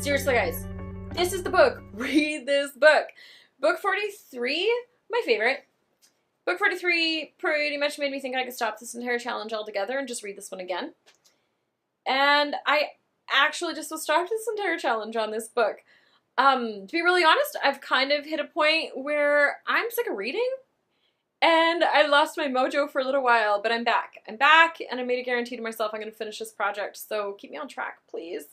Seriously, guys, this is the book. Read this book. Book 43, my favorite. Book 43 pretty much made me think I could stop this entire challenge altogether and just read this one again. And I actually just was stopped this entire challenge on this book. To be really honest, I've kind of hit a point where I'm sick of reading. And I lost my mojo for a little while, but I'm back. I'm back, and I made a guarantee to myself I'm going to finish this project, so keep me on track, please.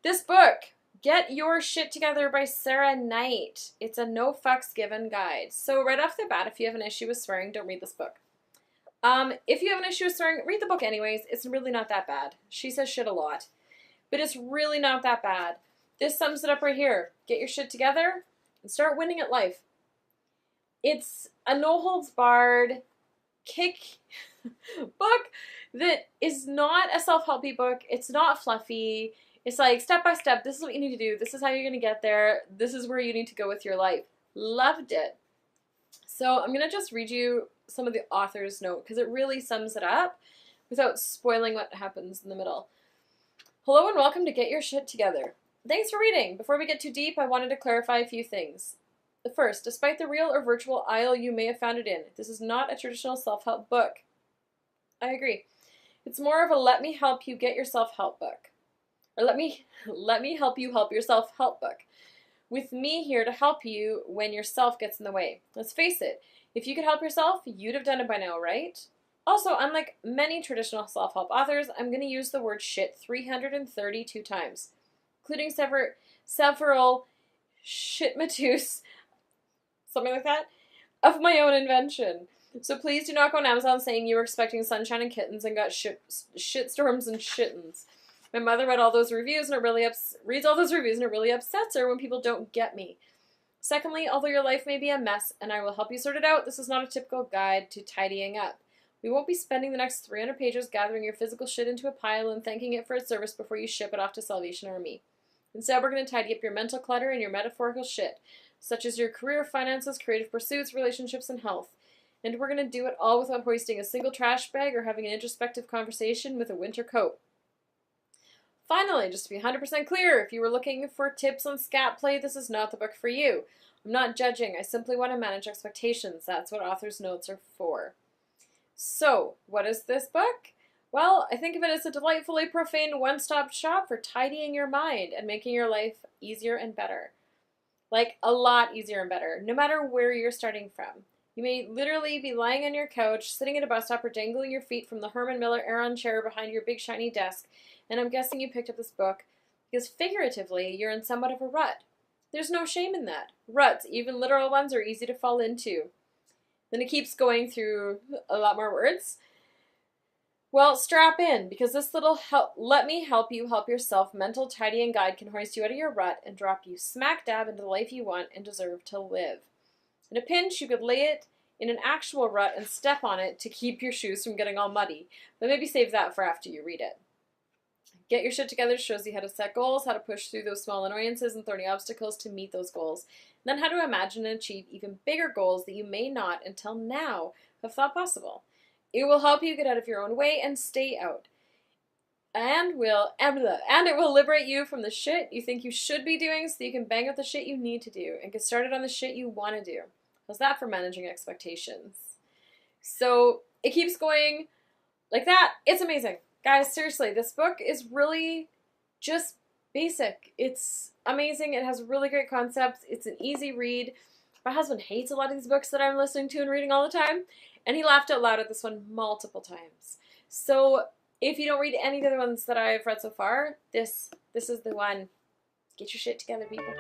This book, Get Your Shit Together by Sarah Knight. It's a no fucks given guide. So right off the bat, if you have an issue with swearing, don't read this book. If you have an issue with swearing, read the book anyways. It's really not that bad. She says shit a lot, but it's really not that bad. This sums it up right here. Get your shit together and start winning at life. It's a no-holds-barred kick book that is not a self-helpy book. It's not fluffy. It's like step by step, this is what you need to do. This is how you're going to get there. This is where you need to go with your life. Loved it. So I'm going to just read you some of the author's note because it really sums it up without spoiling what happens in the middle. Hello and welcome to Get Your Shit Together. Thanks for reading. Before we get too deep, I wanted to clarify a few things. The first, despite the real or virtual aisle you may have found it in, this is not a traditional self-help book. I agree. It's more of a let me help you get your self-help book. Or let me help you help your self-help book. With me here to help you when yourself gets in the way. Let's face it, if you could help yourself, you'd have done it by now, right? Also, unlike many traditional self-help authors, I'm going to use the word shit 332 times, including several shitmatus, something like that, of my own invention. So please do not go on Amazon saying you were expecting sunshine and kittens and got shitstorms and shittens. My mother read all those reviews and reads all those reviews and it really upsets her when people don't get me. Secondly, although your life may be a mess and I will help you sort it out, this is not a typical guide to tidying up. We won't be spending the next 300 pages gathering your physical shit into a pile and thanking it for its service before you ship it off to Salvation Army. Instead, we're going to tidy up your mental clutter and your metaphorical shit, such as your career, finances, creative pursuits, relationships, and health. And we're going to do it all without hoisting a single trash bag or having an introspective conversation with a winter coat. Finally, just to be 100% clear, if you were looking for tips on scat play, this is not the book for you. I'm not judging. I simply want to manage expectations. That's what author's notes are for. So, what is this book? Well, I think of it as a delightfully profane one-stop shop for tidying your mind and making your life easier and better. Like, a lot easier and better, no matter where you're starting from. You may literally be lying on your couch, sitting at a bus stop, or dangling your feet from the Herman Miller Aeron chair behind your big shiny desk, and I'm guessing you picked up this book because figuratively, you're in somewhat of a rut. There's no shame in that. Ruts, even literal ones, are easy to fall into. Then it keeps going through a lot more words. Well, strap in, because this little let me help you help yourself mental tidying guide can hoist you out of your rut and drop you smack dab into the life you want and deserve to live. In a pinch, you could lay it in an actual rut and step on it to keep your shoes from getting all muddy, but maybe save that for after you read it. Get Your Shit Together shows you how to set goals, how to push through those small annoyances and thorny obstacles to meet those goals, and then how to imagine and achieve even bigger goals that you may not, until now, have thought possible. It will help you get out of your own way and stay out. And it will liberate you from the shit you think you should be doing so you can bang out the shit you need to do and get started on the shit you want to do. How's that for managing expectations? So it keeps going like that. It's amazing. Guys, seriously, this book is really just basic. It's amazing. It has really great concepts. It's an easy read. My husband hates a lot of these books that I'm listening to and reading all the time, and he laughed out loud at this one multiple times. So if you don't read any of the other ones that I've read so far, this is the one. Get your shit together, people.